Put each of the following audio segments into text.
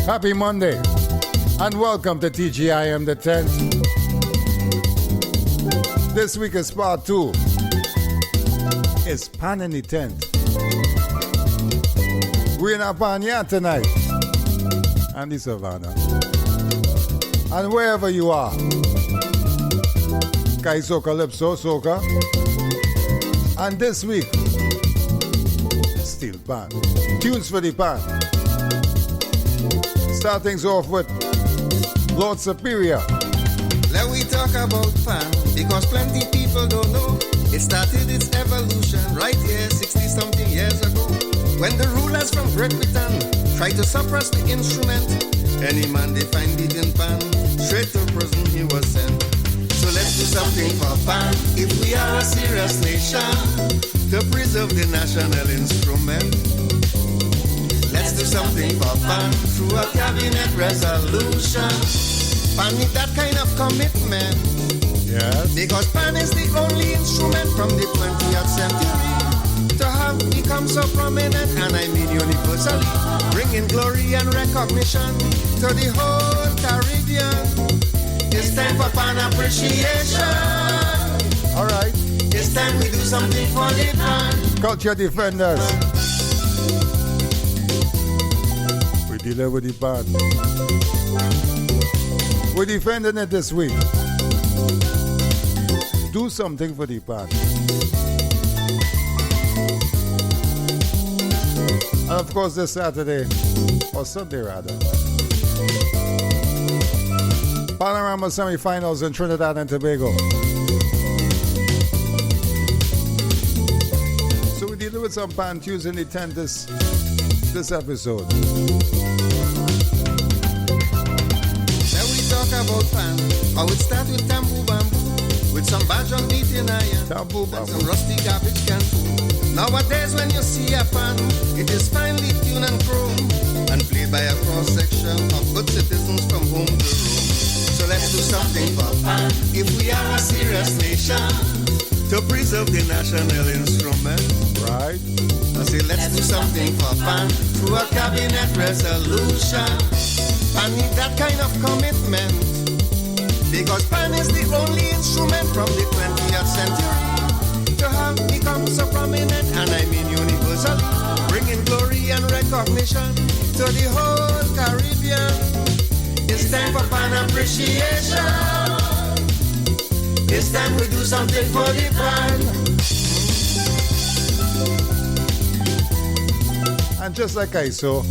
Happy Monday and welcome to TGiM the 10th. This week is part 2. It's Pan in the 10th. We're in Apanya tonight and the Savannah. And wherever you are, TGiM Calypso, Soca. And this week, steelpan. Tunes for the pan. Start things off with Lord Superior. Let we talk about pan, because plenty people don't know. It started its evolution right here 60-something years ago. When the rulers from Great Britain tried to suppress the instrument, any man they find beating pan, straight to prison he was sent. So let's do something for pan, if we are a serious nation, to preserve the national instrument. Let's do something for pan through a cabinet resolution. Pan need that kind of commitment. Yes. Because pan is the only instrument from the 20th century to have become so prominent, and I mean universally, bringing glory and recognition to the whole Caribbean. It's time for pan appreciation. All right. It's time we do something for the pan. Culture defenders. We deal with the pan. We're defending it this week. Do something for the pan. And of course this Saturday, or Sunday rather, Panorama semi-finals in Trinidad and Tobago. So we deal with some pan tunes in the 10th this episode. Now we talk about pan. I would start with tambour bamboo, with some badge on beating iron, Tambour and bamboo. some rusty garbage can too. Nowadays when you see a pan, it is finely tuned and chrome, and played by a cross-section of good citizens from home to room. So let's do something for pan, if we are a serious nation, to preserve the national instrument. Right? I say let's do something for pan, through a cabinet resolution. Pan need that kind of commitment, because pan is the only instrument from the 20th century to have become so prominent, and I mean universally, bringing glory and recognition to the whole Caribbean. It's time for pan appreciation. It's time we do something for the pan. And just like I saw,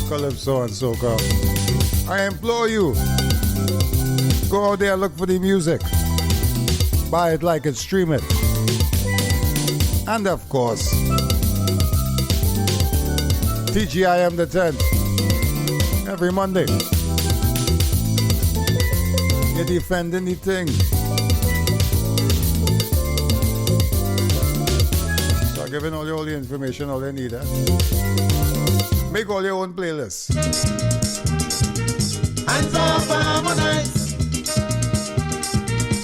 Calypso and Soca, I implore you, go out there, look for the music, buy it, like it, stream it. And of course, TGiM the 10th, every Monday. You defend anything. So I'm giving all the information, all you need. Make all your own playlists. Hands off harmonize.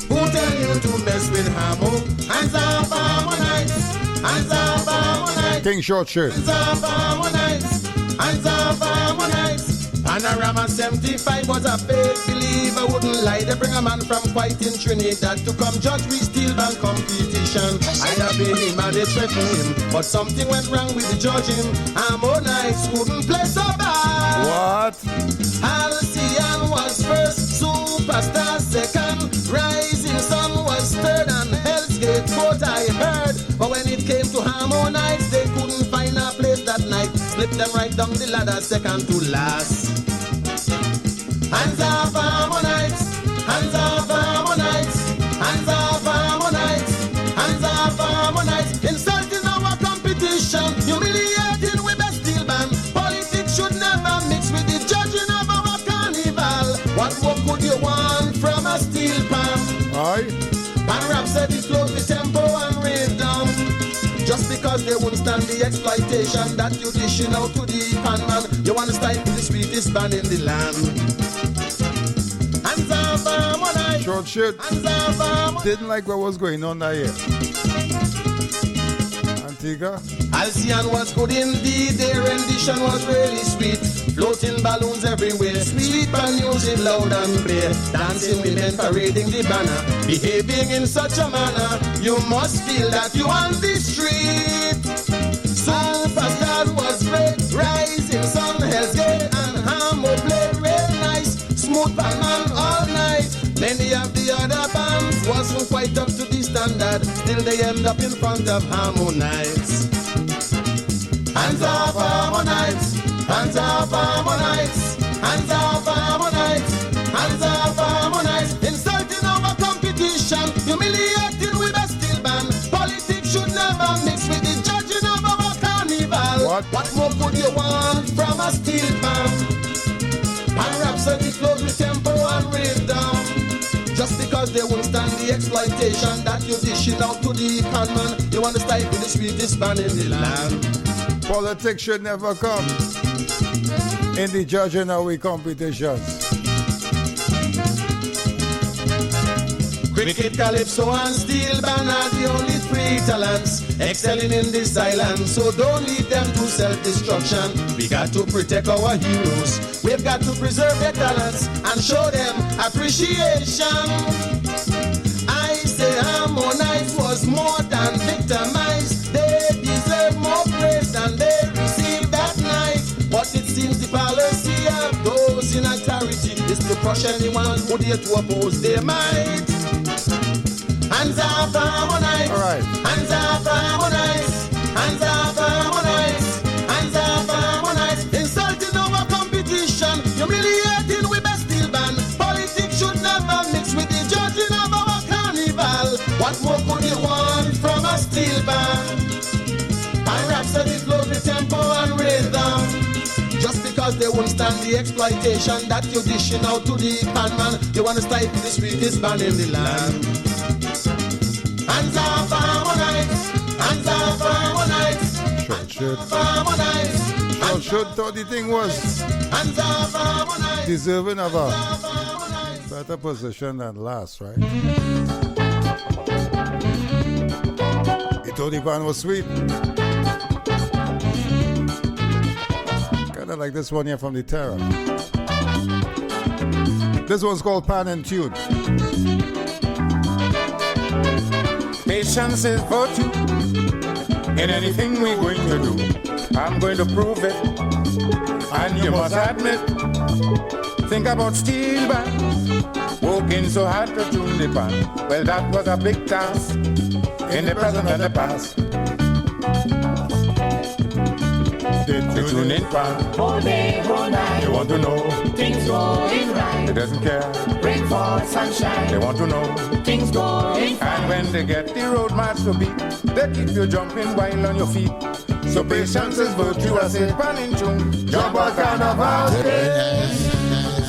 Who tell you to mess with Harmo? Hands off harmonize. Hands off harmonize. King Short Shirt. Hands off harmonize. Hands off harmonize. Panorama 75 was a fake believer, wouldn't lie. They bring a man from quite in Trinidad to come judge we steelpan competition. I'd be him and they threaten him, but something went wrong with the judging. Harmonize wouldn't play so bad. What? Halcyon was first, Superstar second, Rising Sun was third, and Hell's Gate fourth I heard. But when it came to Harmonize, they couldn't find a place that night. Slipped them right down the ladder, second to last. Hands off Harmonize, hands off Harmonize, hands off Harmonize, hands off Harmonize. Insulting our competition, humiliating with a steel band. Politics should never mix with the judging of our carnival. What more could you want from a steel pan? Aye. Pan rap said it slows the tempo and rhythm. Just because they won't stand the exploitation that you dishing out to the pan man. You want to stifle the sweetest band in the land. Hands off Harmonize. Short Shirt Hands off Harmonize. didn't like what was going on that year. Antigua. Halcyon was good indeed, their rendition was really sweet. floating balloons everywhere, sweet pan music loud and clear, dancing women parading the banner, behaving in such a manner, you must feel that you on the street. Superstar was great, rising sun, Hell's Gate and Hamo played real nice, smooth pan man all night. Many of the other bands wasn't quite up to the standard, still they end up in front of Harmonites. Hands off Harmonites, hands off Harmonites, hands off Harmonites, hands off Harmonites. Insulting our competition, humiliating with a steel band. Politics should never mix with the judging of our carnival. What more could you want from a steel band? And Rhapsody flows with tempo and rhythm. Just because they won't stand the exploitation that you're dishing out to the con man, you want to stifle the sweetest band in the land. Politics should never come in the judging of we competitions. Cricket, Calypso and steel band are the only three talents excelling in this island. So don't lead them to self-destruction. We got to protect our heroes. We've got to preserve their talents and show them appreciation. I say Harmonize was more than victimized. They deserve more praise than they received that night. But it seems the policy of those in authority is to crush anyone who dare to oppose their might. Hands off Harmonize, right. Hands off Harmonize, hands off Harmonize, hands off Harmonize. Insulting our competition, humiliating with a steel band. Politics should never mix with the judging of our carnival. What more could you want from a steel band? And Rhapsody flows with tempo and rhythm. Just because they won't stand the exploitation that you're dishing out to the pan man, you want to stifle the sweetest band in the land. Hands off Harmonize, hands off Harmonize, Should. Harmonize. Well, should thought the thing was Hands off Harmonize, deserving of a Harmonize. better position than last, right? He thought the band was sweet. Kinda like this one here from the Terror. This one's called Pan and Tune. Patience is virtue in anything we're going to do. I'm going to prove it, and you must admit. Think about steel band, working so hard to tune the pan. Well, that was a big task in the present and the past. The tuning pan, All day, all night, they want to know. things going right. They doesn't care, Rain, fall, sunshine, they want to know. things going And fine. when they get the road march to beat, they keep you jumping while on your feet. So patience is virtue, I say, pan in tune. Jump a carnival.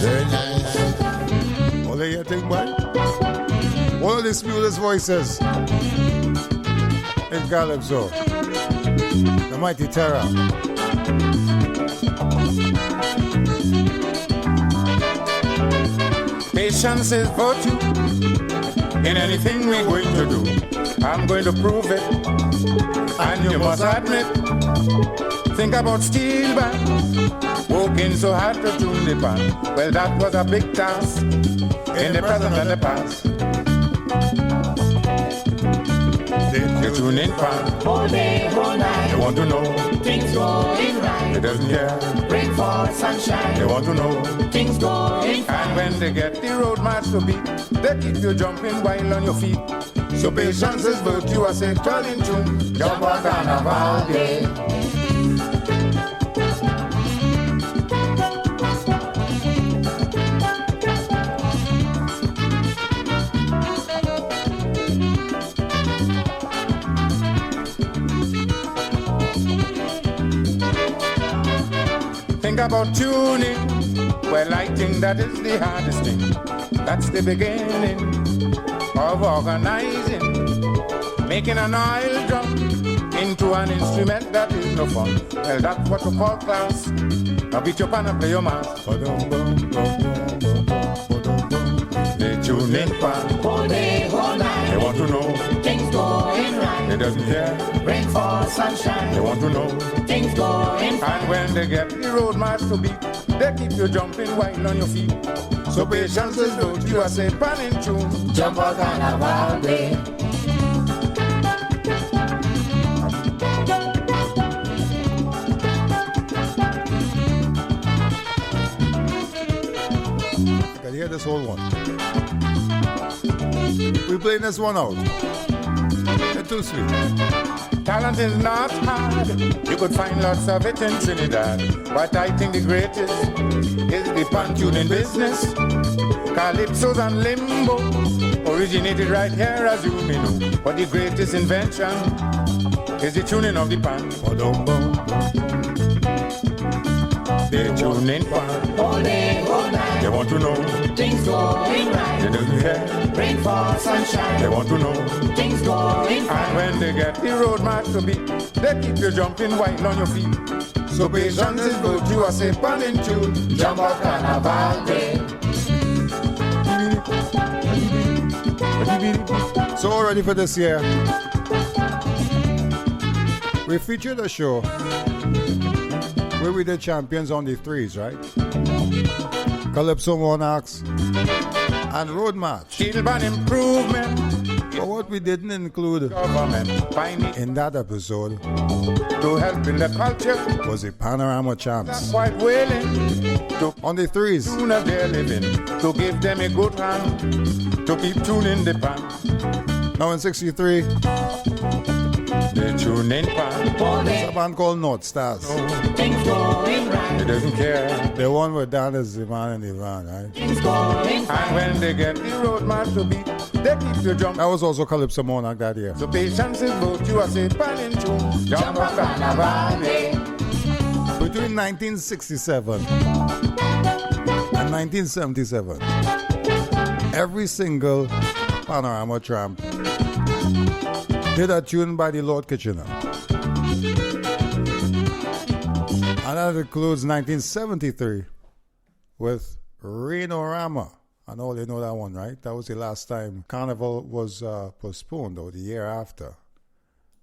Very nice. All they hear thing, boy. One of the smoothest voices in Calypso. The Mighty Terror. Patience is virtue in anything we're going to do. I'm going to prove it, and you must admit. Think about steel band, working so hard to tune the pan. Well, that was a big task in the present and the past. The tuning pan, All day, all they night, want to know. things going They right. doesn't care, Rain, fall, they sunshine, want to know. things going fine. And when they get the road march to beat, they keep you jumping while on your feet. So patience is virtue, I say, turn in tune. Jump a carnival day. Think about tuning. Well, I think that is the hardest thing. That's the beginning of organizing, making an oil drum into an instrument that is no fun. Well, that's what we call class. Now beat your pan and play your mass. They tune in pan. All day, all night. They want to know. Things going right. They doesn't care. Rainfall, sunshine. They want to know. Things going fine. And when they get the road march to beat, they keep you jumping while on your feet. So patience is don't you are say pan in tune. Jump out carnival day. I can hear this whole one. We playing this one out. It's too sweet. Talent is not hard. You could find lots of it in Trinidad. But I think the greatest is the pan tuning business. Calypsos and limbo originated right here, as you may know. But the greatest invention is the tuning of the pan. They tune in pan. All day, all night. They want to know. Things going right. They doesn't care. Rainfall, sunshine. They want to know. Things going And fine. when they get the road march to beat, they keep you jumping while on your feet. So patience is good, you are say pan in tune. Jump out carnival day. So all ready for this year? We featured a show where we did champions on the threes, right? Calypso Monarchs and Road March. Steelpan improvement. But what we didn't include Government finding in that episode to help in the culture. was the Panorama Champs. Quite willing to On the threes, tune up their living, to give them a good hand, to keep tuning the pan. now in 63, They tune in pan. All a day, band called North Stars. things going right. They doesn't care. The one with Dan is the man in the van, right? Things going fine. And when they get the road march to beat, they keep you jumping. That was also Calypso Monarch that year. So patience is good, you are say pan in tune. Jump up carnival day. Between 1967 and 1977, every single Panorama Tramp did a tune by the Lord Kitchener. And that includes 1973 with Rainorama. I know you know that one, right? That was the last time Carnival was postponed, or the year after.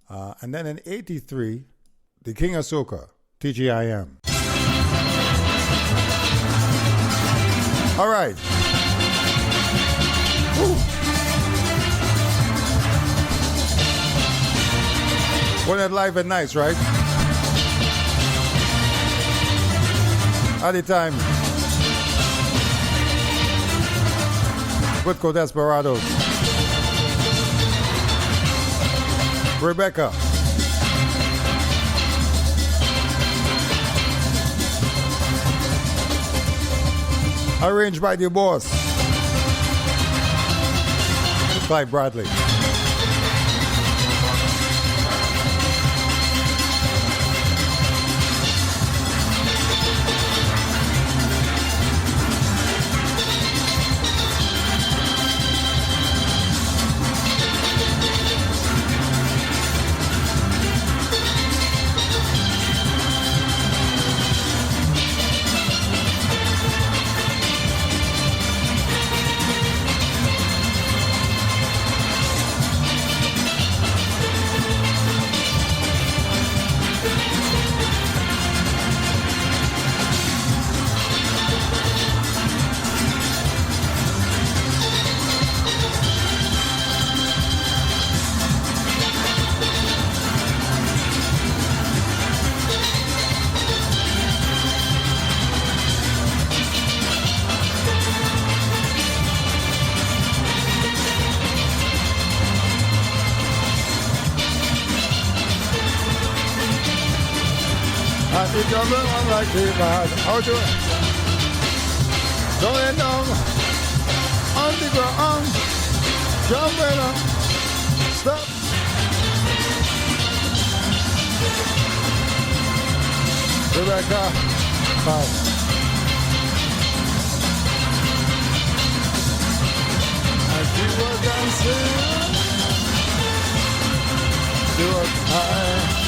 And then in 83, the King of Soca, TGiM. All right. Woo. Wasn't it live and nice, right? At the time, Woodco Desperados, Rebecca, arranged by the boss, Clive Bradley. And the jumping on like the bad. How do it? Going down on the ground, jumping up. Stop. Rebecca, bye. And she was dancing. She was high.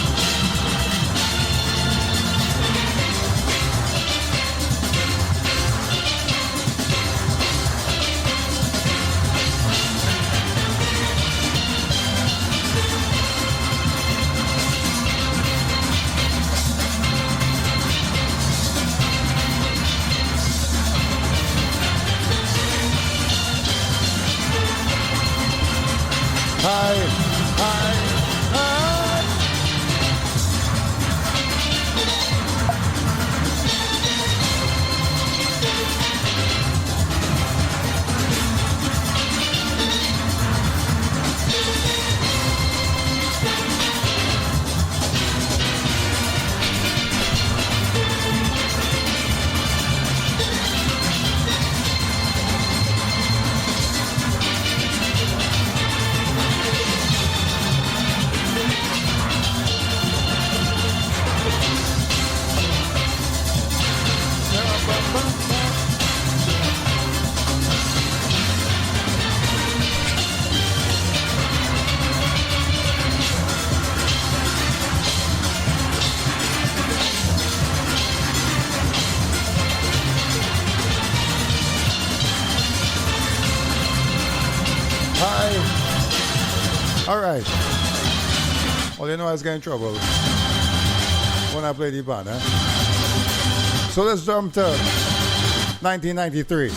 All right. Well, you know I was getting in trouble when I played the band, eh? So let's jump to 1993.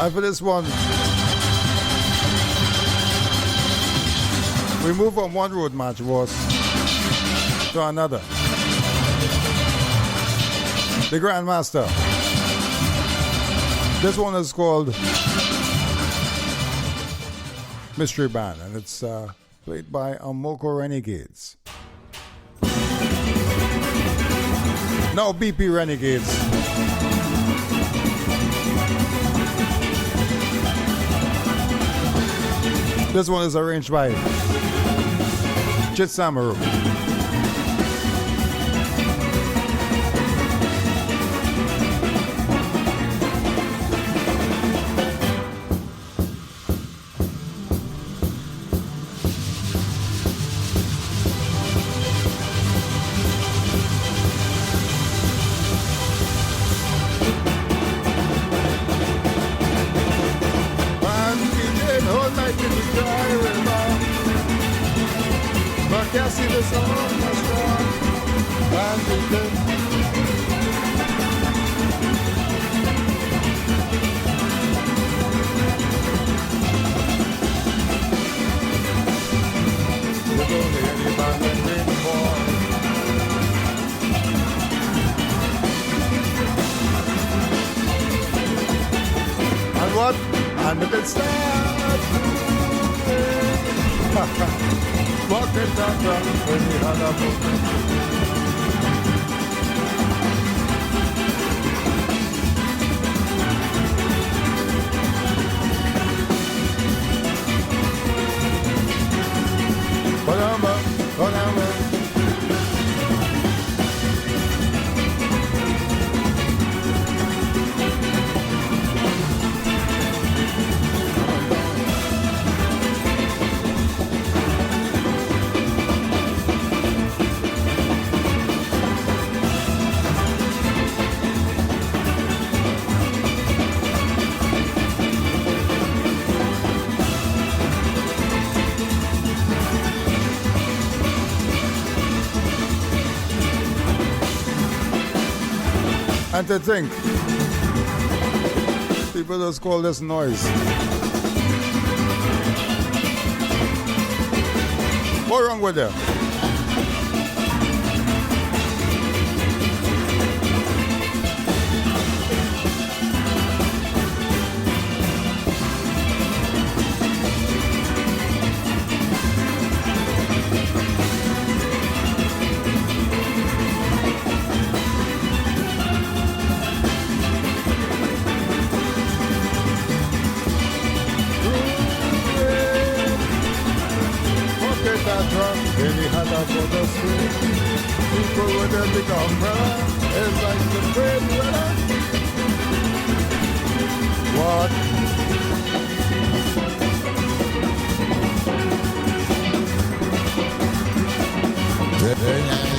And for this one, we move from one road march was to another. The Grandmaster. This one is called Mystery Band, and it's played by Amoko Renegades. No, BP Renegades. This one is arranged by Chit Samaru. And to think, people just call this noise. What's wrong with them? People with their big umbrella, it's like the great weather. What? Very nice.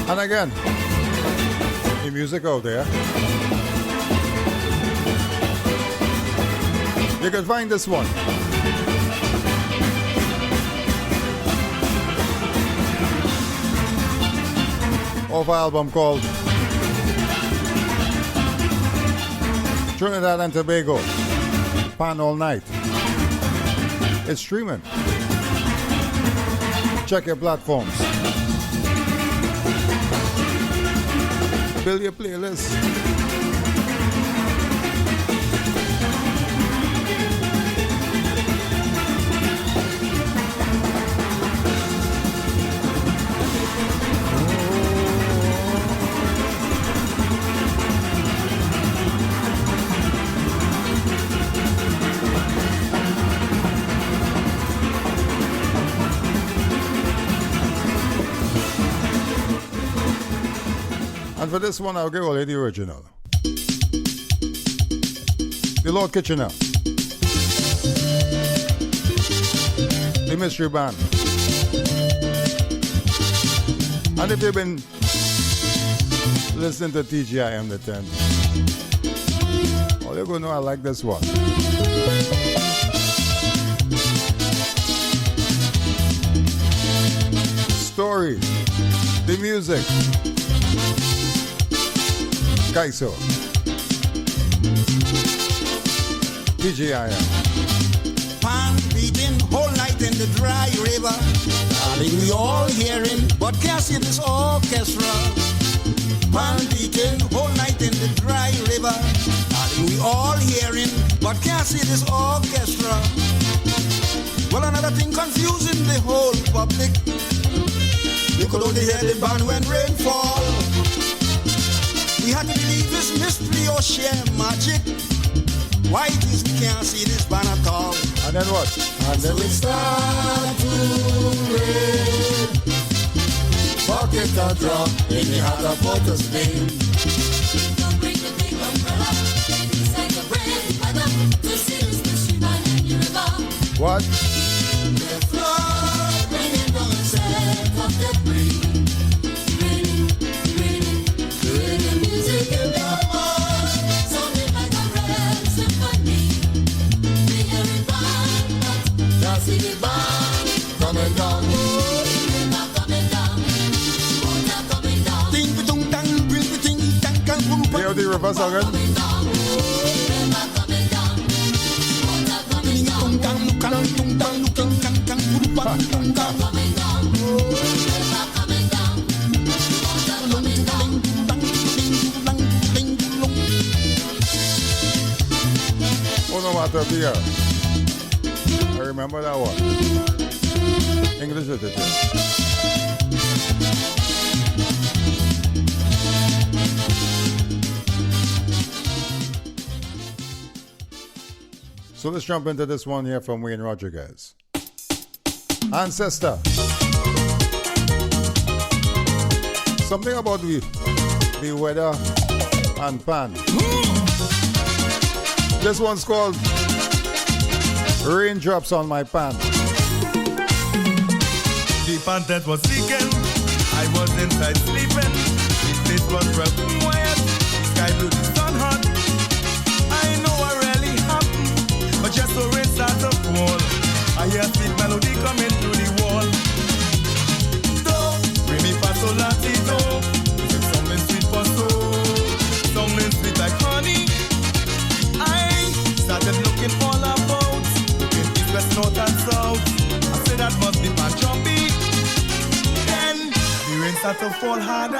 And again, the music out there. You can find this one. Off an album called Trinidad and Tobago, Pan All Night. It's streaming. Check your platforms. Build your playlist. And for this one, I'll give away the original. The Lord Kitchener. The Mystery Band. And if you've been listening to TGiM the 10, well, you're going to know I like this one. Stories, the music. Calypso. TGiM. Pan beating whole night in the dry river. Darling, we all hearing, but can't see this orchestra. Pan beating whole night in the dry river. Darling, we all hearing, but can't see this orchestra. Well, another thing confusing the whole public. You could only hear the band when rain fall. We had to believe this mystery or sheer magic. Why it is we can't see this band at all? And then what? And then it start to rain. Bucket a drop in the heart of Port Spain. Don't bring the big umbrella. It's like a brand weather to see this mystery band in your river. What? The flood raining down the set of the breeze. Raining music in the mud, sounding like a red symphony. We hear it band, but Can't see the band coming down. not coming down. Water coming down. Ting tung tang, bring the ting tang tang boom You hear the reverse again? Coming down. River coming down. Water coming down. tung tang tung tang tung tang tang boom bang tung tang. Coming down. River coming down. Water coming down. Oh, no matter beer. I remember that one. English literature. So let's jump into this one here from Wayne Rodriguez. Ancestor. Something about the weather and pan. This one's called Raindrops on My Pan. The panted was leaking, I was inside sleeping. The place was well quiet, sky blue, the sun hot. I know what really happened, but just so rain started to fall, I hear sweet melody coming through the wall. Do, re mi fa sol la ti do, music something sweet for soul, something sweet like honey. I started looking all about, looking east, west, north and south. I said that must be my jumpy. Then the rain started to fall harder,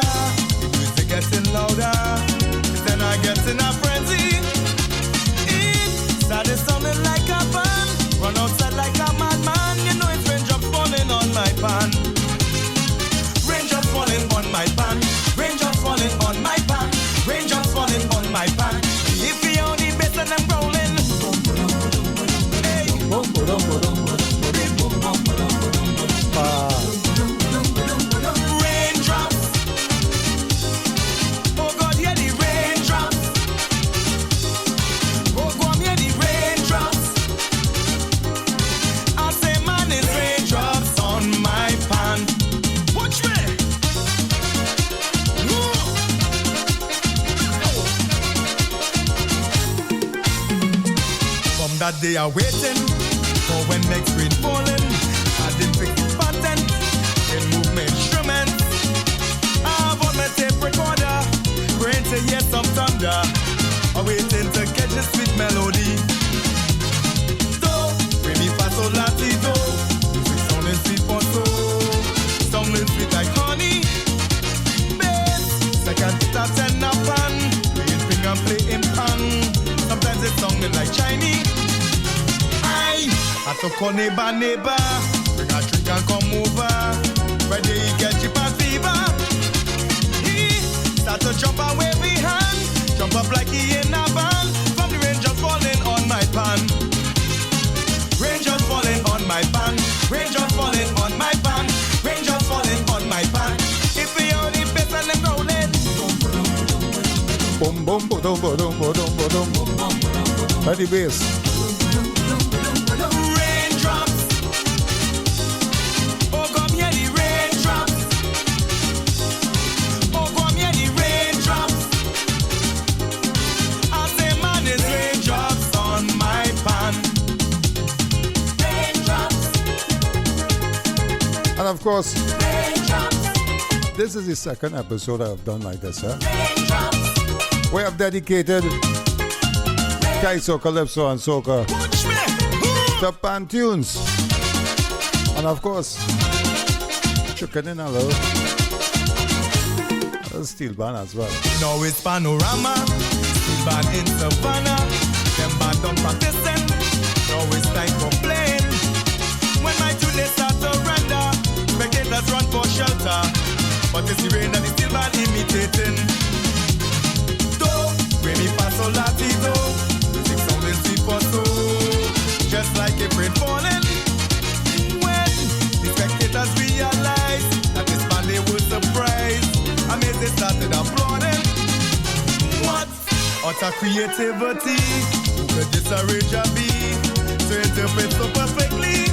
the music getting louder. Then I get in a frenzy. It started sounding like a band, run outside like a madman. You know it's raindrops falling on my pan. Raindrops falling on my pan. Raindrops falling on my pan. Raindrops falling on my pan. If you only better than rolling. Hey. Raindrops. Oh God, hear the raindrops. Oh God, hear the raindrops. I say, man, it's raindrops on my pan. Watch me. From that day I'm waiting for when next rain falling. I didn't fix the pattern in movement instruments. I've on my tape recorder, praying to hear some thunder. I'm waiting to catch a sweet melody. Do, re mi fa sol la ti do, music sounding sweet for soul, sounding sweet like honey. Bass, second guitar ten a pan, playing string and playing pan. Sometimes it's sounding like Chinese. I to call neighbor, bring a drink and come over. Ready, get you a fever. He start to jump and wave his hand, jump up like he in a band. From the rain just falling on my pan. Rain just falling on my pan. Rain just falling on my pan. Rain just falling on my pan. If we only better than rolling. Boom, boom, boom, boom, boom, boom, boom, boom. At the bass. Raindrops. Oh, come here, the raindrops. Oh, come here, the raindrops. I say, man, it's raindrops on my pan. Raindrops. And of course, Raindrops. this is the second episode I've done like this, huh? Raindrops. We have dedicated Calypso, Calypso, and Soca Push me. to pan tunes. And of course, chicken in a little steel band as well. Now it's panorama, band in Savannah. Them band done practicing. Now it's time for playing. When my tune they start to render, spectators run for shelter. But it's the rain that is still band imitating. Do, re mi fa sol la ti do. Music sounding sweet for soul. Just like a rain falling. When the spectators realize that this band they will surprise. Amazed they started applauding. What? Utter creativity. Who could disarrange a beat to interpret so perfectly?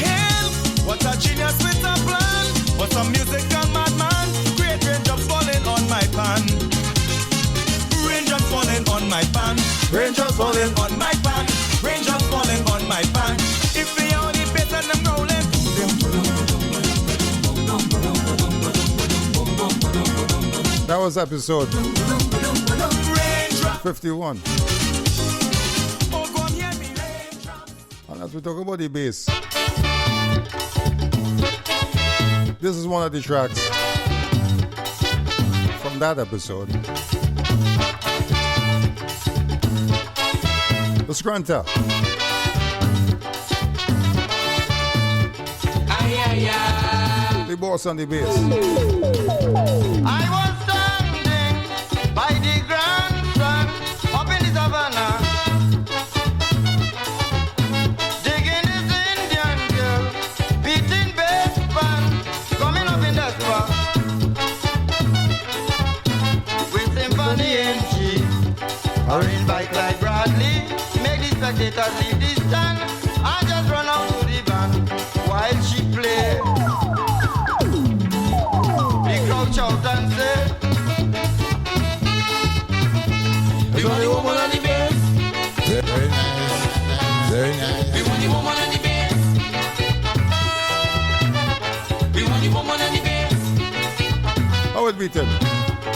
Hell, what a genius with a plan. What a musical madman. Great raindrops falling on my pan. Raindrops falling on my pan. Raindrops falling on my pan. Raindrops falling on my pan. If we only bass and them rolling. That was episode 51. And as we talk about the bass, this is one of the tracks from that episode. The Scrunter. The boss on the bass. I was standing by the grandstand up in the savannah, digging this Indian girl, beating bass band, coming up in the spot with symphony in G, or in bike like Bradley, make the spectators leave the stand and just run out to the band while she play. Crouch out and say, we want the woman on the bass. Very nice. Very nice. We want the woman on the bass. We want the woman on the bass. How it beat him?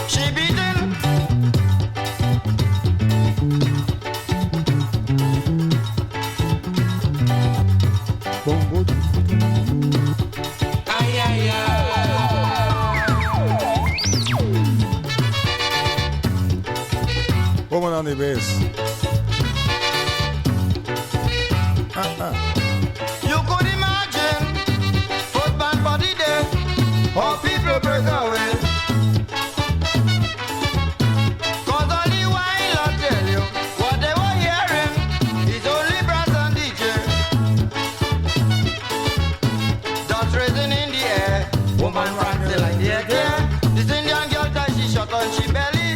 She beating. Boom, boom. Ay, ay, ay. Woman on the bass. You could imagine football for the day, how people break away. Cause only while I tell you what they were hearing is only brass and DJ. That's raising in the air, woman prancing like the air. This Indian girl ties she shot on she belly,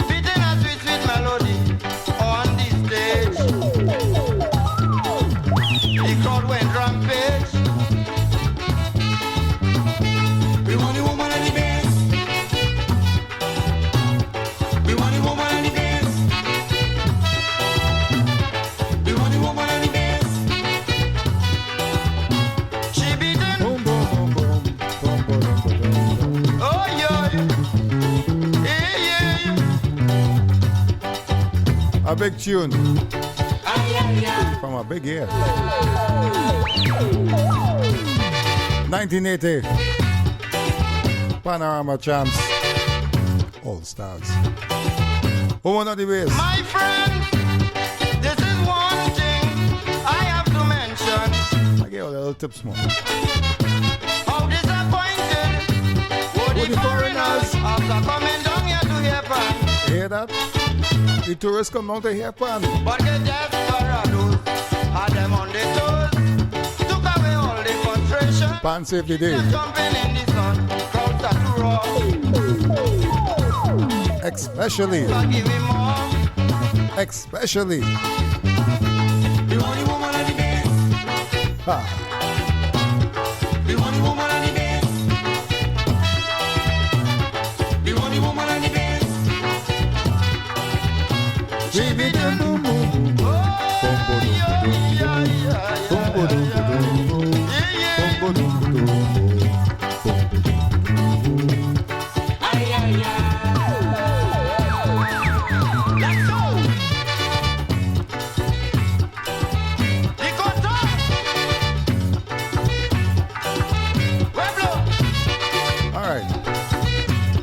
beating a sweet sweet melody on the stage. The crowd went rampage. We want the woman and the bass. We want the woman and the bass. We want the woman and the bass. She beating. Boom, boom, boom, boom. Boom, boom, boom, boom, boom. Oh yeah. Yeah, yeah. A big tune Ay, ay, ay. from a big year. 1980. Panorama Champs. All Stars. Woman on the bass. My friend, this is one thing I have to mention. I gave a little tips more. How disappointed were the foreigners after coming down here to hear pan. Hear that? The tourists come down to hear pan. But the desperados had them on the toes, took away all the frustration. Pan safety day. Jumping in the sun, crowds start to roar. Especially. Give me more. Especially. The only woman on the best. Ha. The only woman on the best. The only woman on the best. Baby, boom, boom, boom, boom. Boom, boom, boom, boom, boom, boom, boom, boom, boom.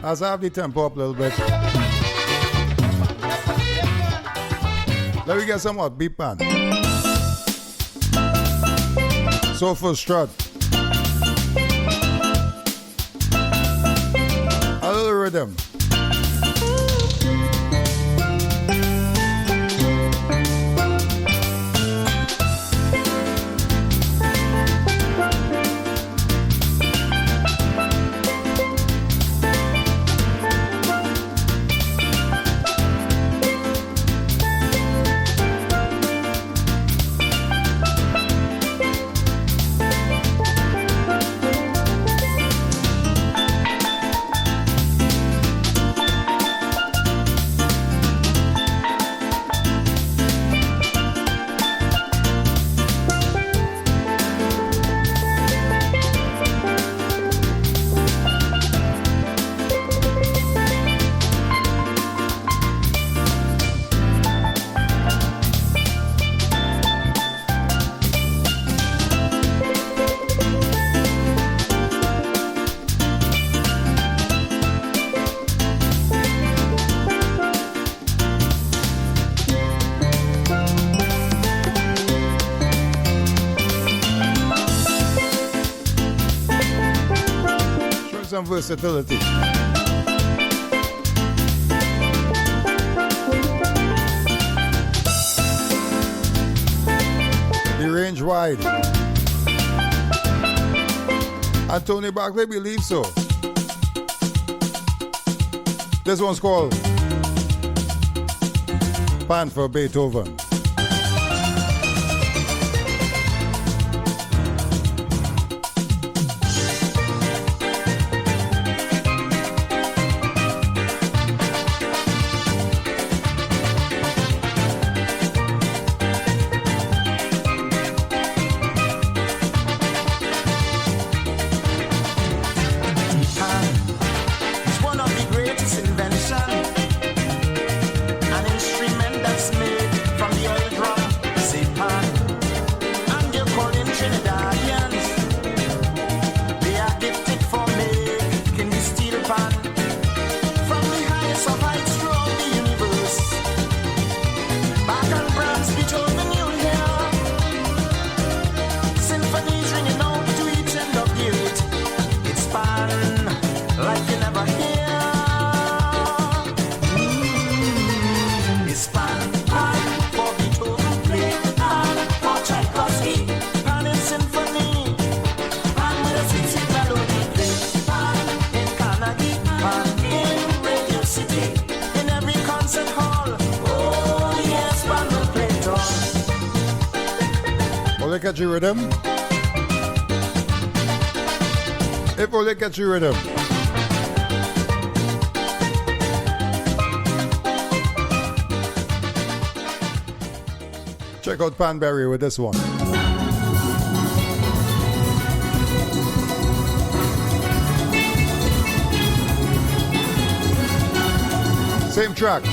As I have the tempo up a little bit, let me get some what beat pan. Soulful strut. A little rhythm. Some versatility. The range wide. And Tony Barclay believes so. This one's called Pan for Beethoven. Catch your rhythm. If only catch your rhythm. Check out Panberry with this one. Same track.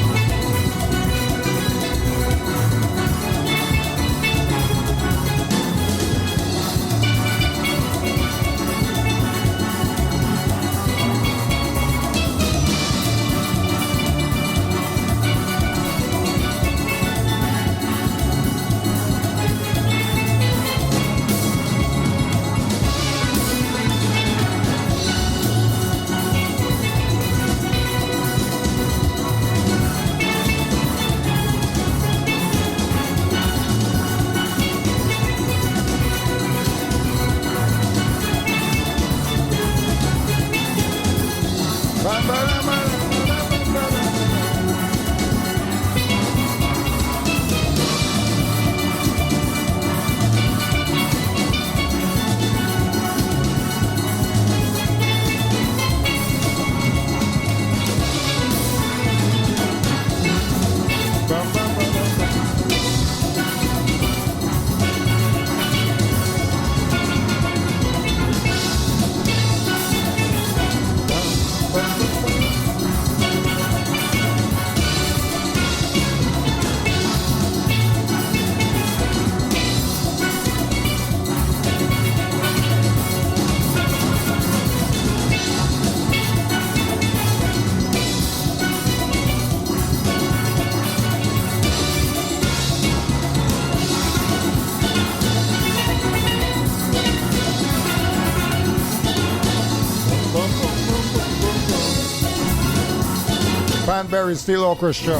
Canterbury Steel Orchestra.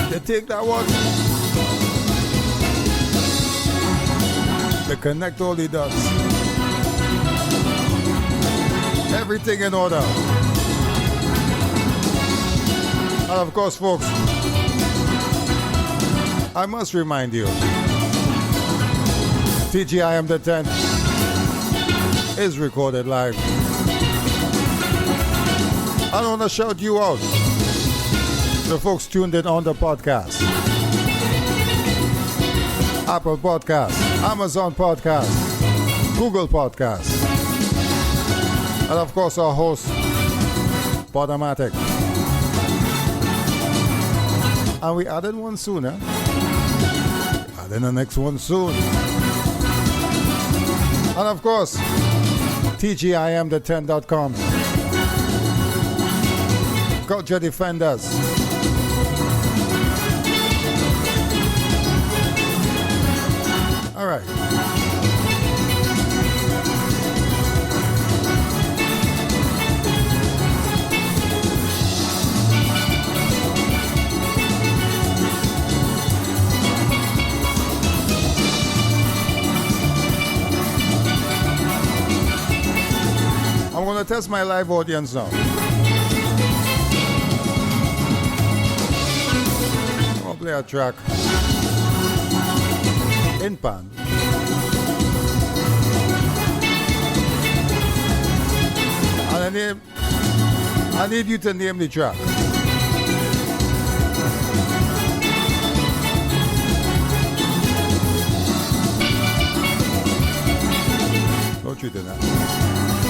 They take that one. They connect all the dots. Everything in order. And of course, folks, I must remind you, TGIM the 10th is recorded live. I want to shout you out, the folks tuned in on the podcast. Apple Podcast, Amazon Podcast, Google Podcast, and of course our host, Podomatic. And we added one soon, eh? Adding the next one soon. And of course, TGIM10.com. Culture Defenders. All right. I'm going to test my live audience now. I'm going to play a track in pan. And I need you to name the track. Don't you do that.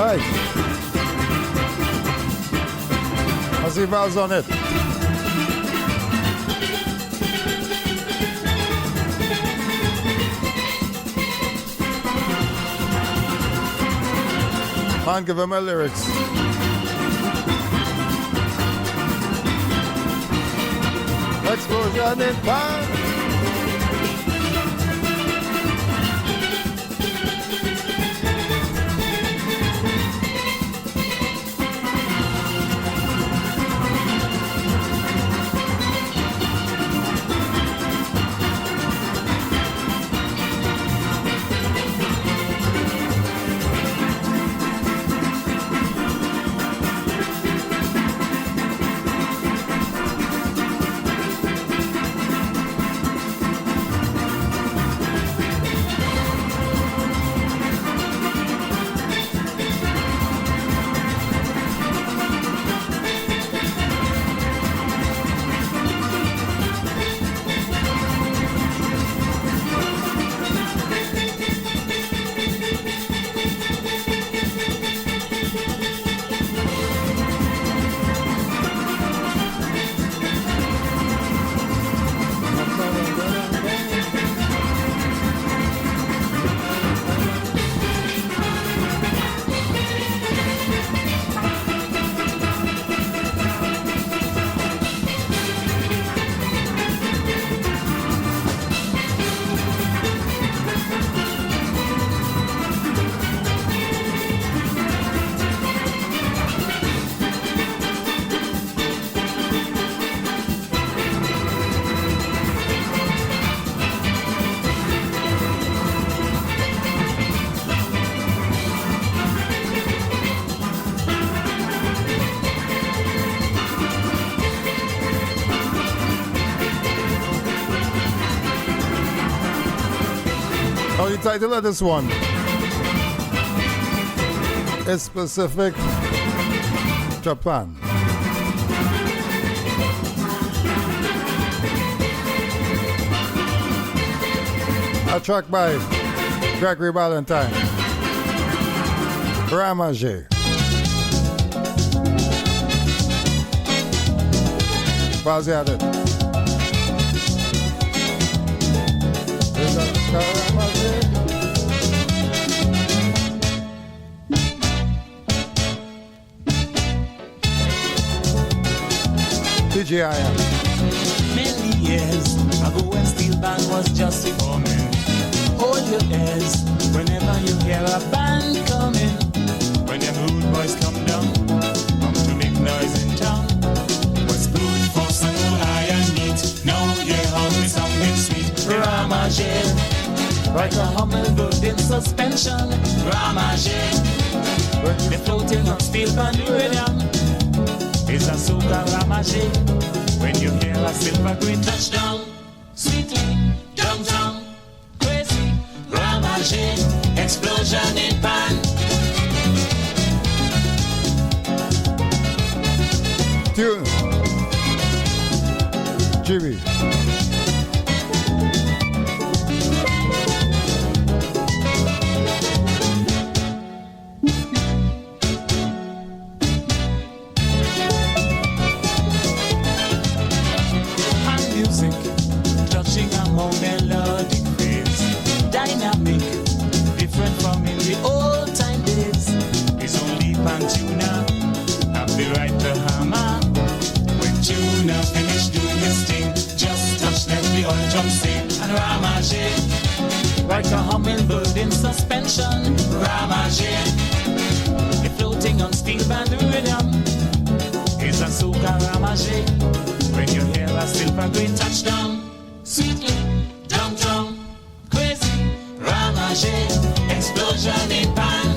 right. I see Val's on it. Man, give him my lyrics. Explosion in pan. The title of this one is specific Japan. A track by Gregory Valentine, Ramage. Vas-y à it. TGiM. Many years ago when steel band was just forming, hold your ears whenever you hear a band coming. When them rude boys come down, come to make noise in town. Was good for some iron meat. Now you hear me something sweet. Ramage, like a hummingbird in suspension. Ramage, they're floating on steel band rhythm. It's a soca ramage. When you hear a silver green touchdown, sweetly, downtown, crazy, ramage, explosion in pan. Tune. Jimmy. Melodic phrase, dynamic, different from in the old time days. It's only pan tuna, have the right to hammer. When tuna finish doing his thing, just touch let the oil drum sing. And ramage, like a hummingbird in suspension. Ramage, you're floating on steel band rhythm. It's a soca ramage. When you hear a silver green touchdown, sweetly, downtown, crazy, ramage, explosion in pan.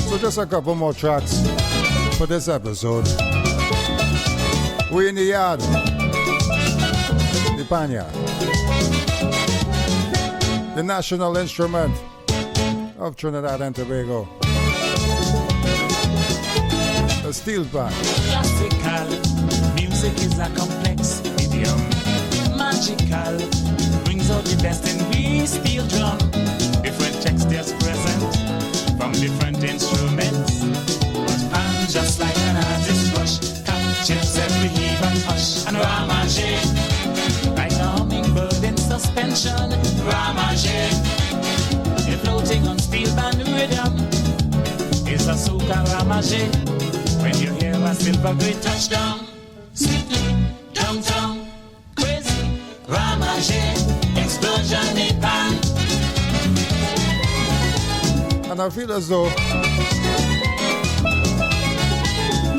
So just a couple more tracks for this episode. We in the yard, the pan yard, the national instrument of Trinidad and Tobago, the steel pan. Classical music is a complex idiom. Magical brings out the best in we steel drum. Different Ramage. When you hear a silver great touchdown, sweetly downtown, crazy Ramage, explosion in pan. And I feel as though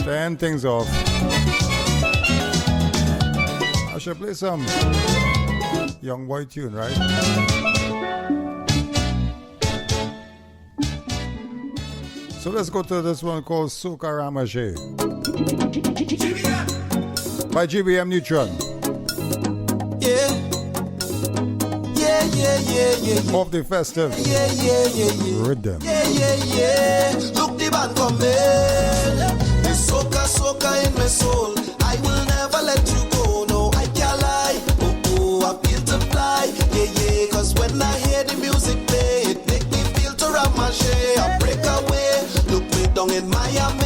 to end things off, I should play some young boy tune, right? So let's go to this one called Soca Ramage by GBM Neutron. Yeah. Of the festive rhythm. Yeah. Look the band coming. The soca in my soul. I will never let you go. No, I can't lie. Oh, I feel to fly. Yeah. Cause when I hear the music play, it make me feel to Ramage. I break away. Look me down in Miami.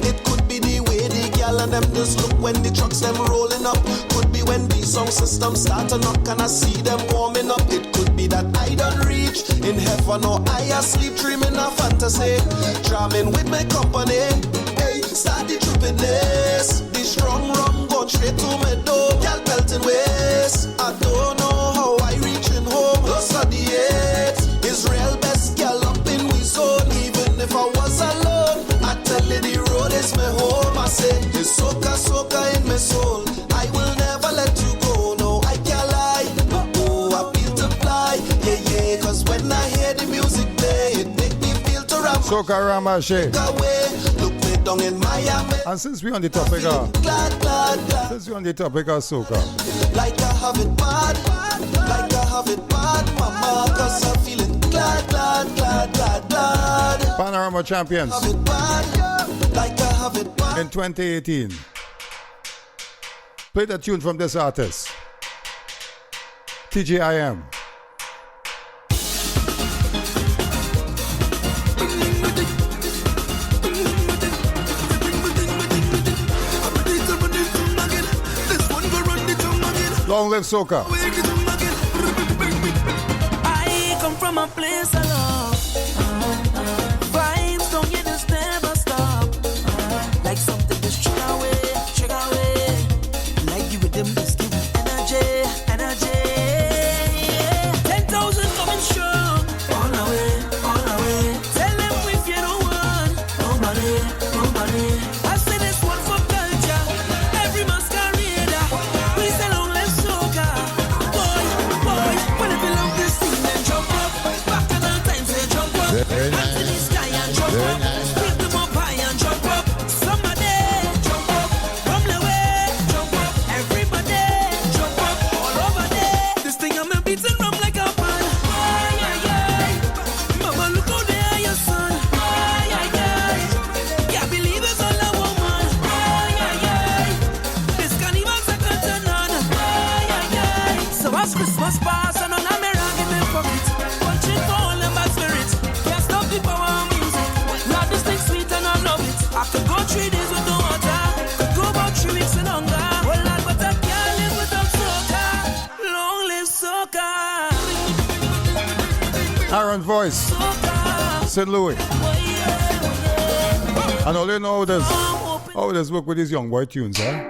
It could be the way the gal and them just look when the trucks them rolling up. Could be when the sound system start to knock and I see them warming up. It could be that I don't reach in heaven or I asleep dreaming of fantasy. Drumming with my company. Hey, start the troopiness. The strong rum going straight to my door. Gal pelting waist. I don't know how I reaching home. Those are the eight. Israel best gal up in we zone. Even if I was alone, I tell you the road is my home. I say it's soca in my soul. I will never let you go. No, I can't lie. Oh, I feel to fly. Yeah. Cause when I hear the music play, it make me feel to rap. Soca Ramage. Look me down in Miami. And since we're on the topic of glad. Since we're on the topic of soca, Like I have it bad. Like I have it bad, mama. Cause I'm feeling glad. Panorama Champions Have it bad. Like I have it bad. in 2018. Play the tune from this artist, TGiM. Long live soca. I come from a place I love. Vibes don't get us never stop. Like something just trigger away. Like the rhythm just give energy. 10,000 coming strong. On our way. Tell them if you don't want nobody. I say this one for culture. Every masquerader. We say long live soca. Boy, when if you love this thing, then jump up. Back in the time, say jump up. Very Hands to the sky and jump up. Flip them up high and jump up. Somebody jump up. From the way, jump up. Everybody jump up. All over there. This thing I'm a beating rum like a pan. Ay. Mama, look out there, your son. Ay. Can't believe it's all a woman. Ay. This carnival's second to none. Ay. So as Christmas pass and on a mirror in my pocket, punching for all the bad spirits. Can't stop the power of music. Lord, this thing sweet and I love it. I could go 3 days with no water. Could go about 3 weeks and longer. Well, Lord, but I can't live without soca. Long live soca. Aaron Voice, Soca. St. Louis. Oh, yeah. And all you know how this work with these young boy tunes, eh?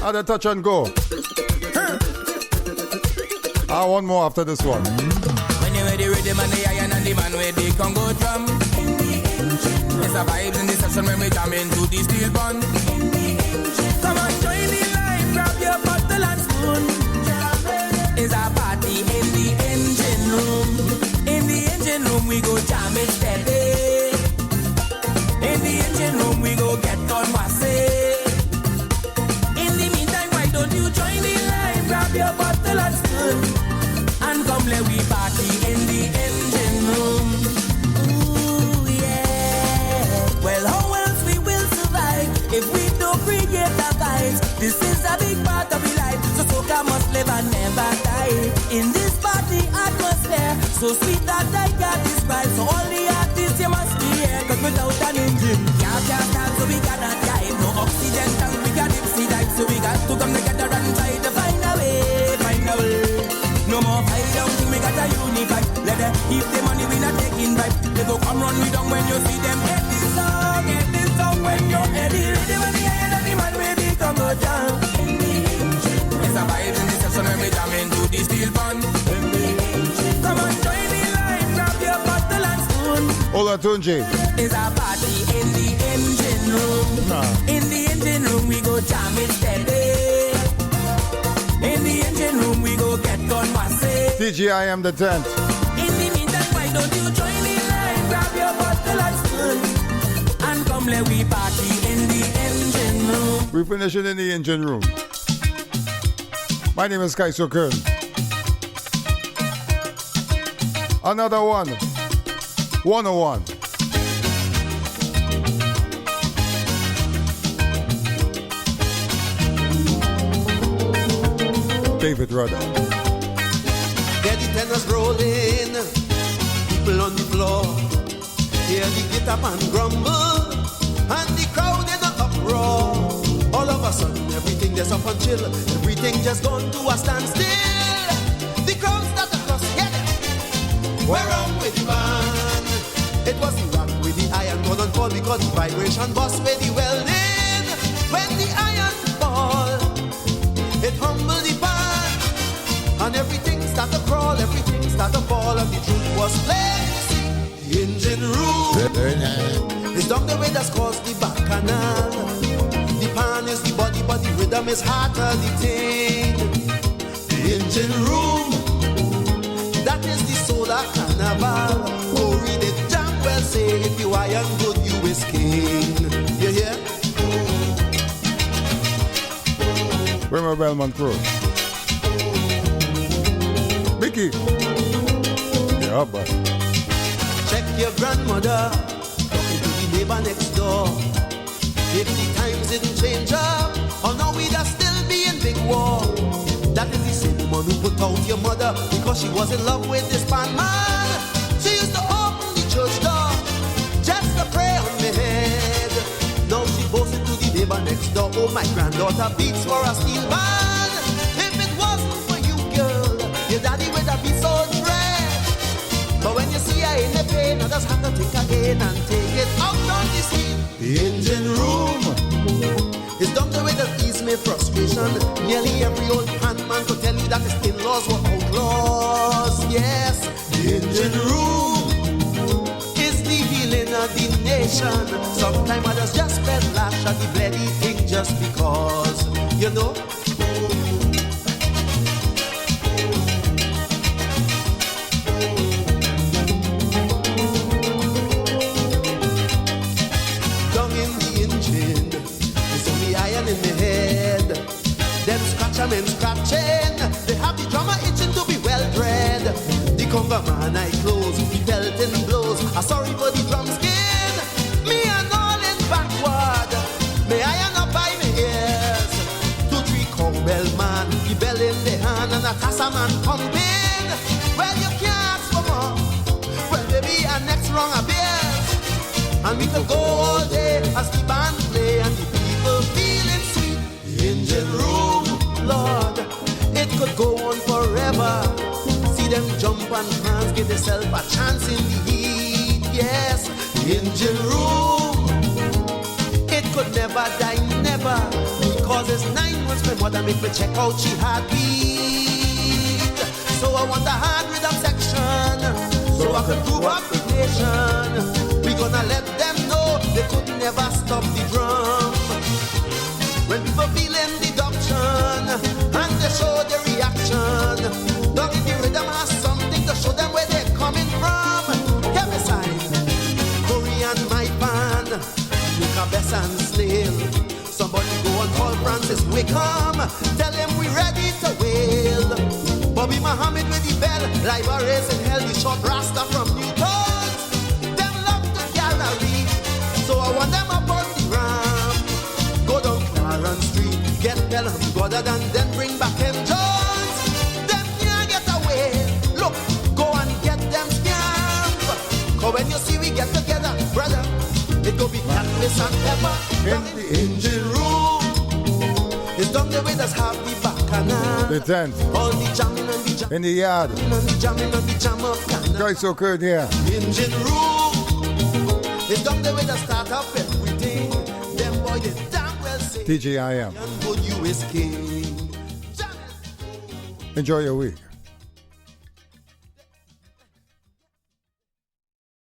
How the touch and go. One more after this one. When you ready, rhythm and the iron and the man where the Congo drum. It's a vibes in the session when we jam into the steel bun. Come on, join the line, grab your bottle and spoon. It's a party in the engine room. In the engine room we go jam it steady. In the engine room we go get on wassy. In the meantime, why don't you join the line, grab your bottle and spoon. And come let we party in the engine room. Ooh, yeah. Well, how else we will survive if we don't create a vibes? This is a big part of the life, so soca must live and never die. In this party atmosphere, so sweet that I can't describe. So all the artists you must be here, cause without an engine, can't start, so we cannot dive. No oxygen tank, we got dipsy dive, so we got to come together and try to find a way. No more fight down, think we got a unify. Let them keep the money, we not taking vibe. run we down when you see them. Get this song when you're ready. Ready when the iron and the man ready come go down. It's a vibe in the session when we jam into the steel pan. Come on, join the line, grab your bottle and spoon. Hola, Tunji. It's a party in the engine room. In the engine room we go jam it steady. In the engine room we go get gun massive. TGiM the 10th. In the meantime, why don't you join the line, grab your bottle and spoon, and come let we party in the engine room. We finish it in the engine room. My name is Kaiso Kern. Another one. 101. David Rudder. Hear the tenors rolling, people on the floor. Hear the get up and grumble, and the crowd in an uproar. All of a sudden, everything just up and chill. Everything just gone to a standstill. The crowd start to cross, get it. Where wrong with the band? It was the rock with the iron gone on fall because the vibration bust with the welding. When the iron fall, it humbled the band, and everything start to crawl, everything start to fall, and the truth was plain to see. The engine room is down the way that's caused the back canal. The pan is the body, but the rhythm is harder the thing. The engine room, that is the solar carnival. Oh, read it damn well, say if you iron good, you is king. You hear? Where my Belmont Crew? Mickey. Yeah, but. Check your grandmother, talking to the neighbor next door. If the times didn't change up, or now we'd still be in big war. That is the same woman who put out your mother because she was in love with this man. She used to open the church door just to pray on me head. Now she boasts into the neighbor next door. Oh, my granddaughter beats for a steel band. If it wasn't for you, girl, your daddy would have been so dread. But when you see her in the pain, I just have to think again and take it out on the scene. The engine room is done the way that ease me frustration. Nearly every old handman could tell you that his in-laws were outlaws. Yes, the engine room is the healing of the nation. Sometimes others just spend lash at the bloody thing just because, you know. In the head, them scratchmen scratching. They have the drummer itching to be well bred. The conga man I close, the belting blows. I'm sorry for the drum skin. Me and all in backward. May I not by me ears. 2, 3 cowbell man, the bell in the hand and a casa man pumping. Well, you can't ask for more. Well, baby, our next rung a beers. And we could go all day as the band play and the people feeling sweet. The engine room, Lord, it could go on forever. See them jump and dance, give themselves a chance in the heat. Yes, the engine room, it could never die, never. Because it's 9 months my mother make me check out she heartbeat. So I want a hard rhythm section, so I can prove up the nation. We gonna let them know they could never stop the drum. When people feeling the adoption and they show their reaction, don't give the rhythm has something to show them where they're coming from. Get me sign, Korean my band, Luca Bess and Snail. Somebody go and call Francis Wickham, tell him we ready to wail. Bobby Muhammad with the bell, live or race in hell, the short rasta from Newton. Them love the gallery, so I want them up on the ramp. Go down Clarence Street, get Pelham, Goddard, and then bring back M. Jones. Them can't get away. Look, go and get them scamp. Cause when you see we get together, brother, it go be Catfish and Pepper. Down in the engine room, it's down the way that's half the bacchanal. The 10th. All the jamming and the jamming. In the yard. And the jamming and the jam of canal. Guys so good here. Engine room. They don't the way to start up everything. Them boy they damn well say TGIM. good you is king. Enjoy your week.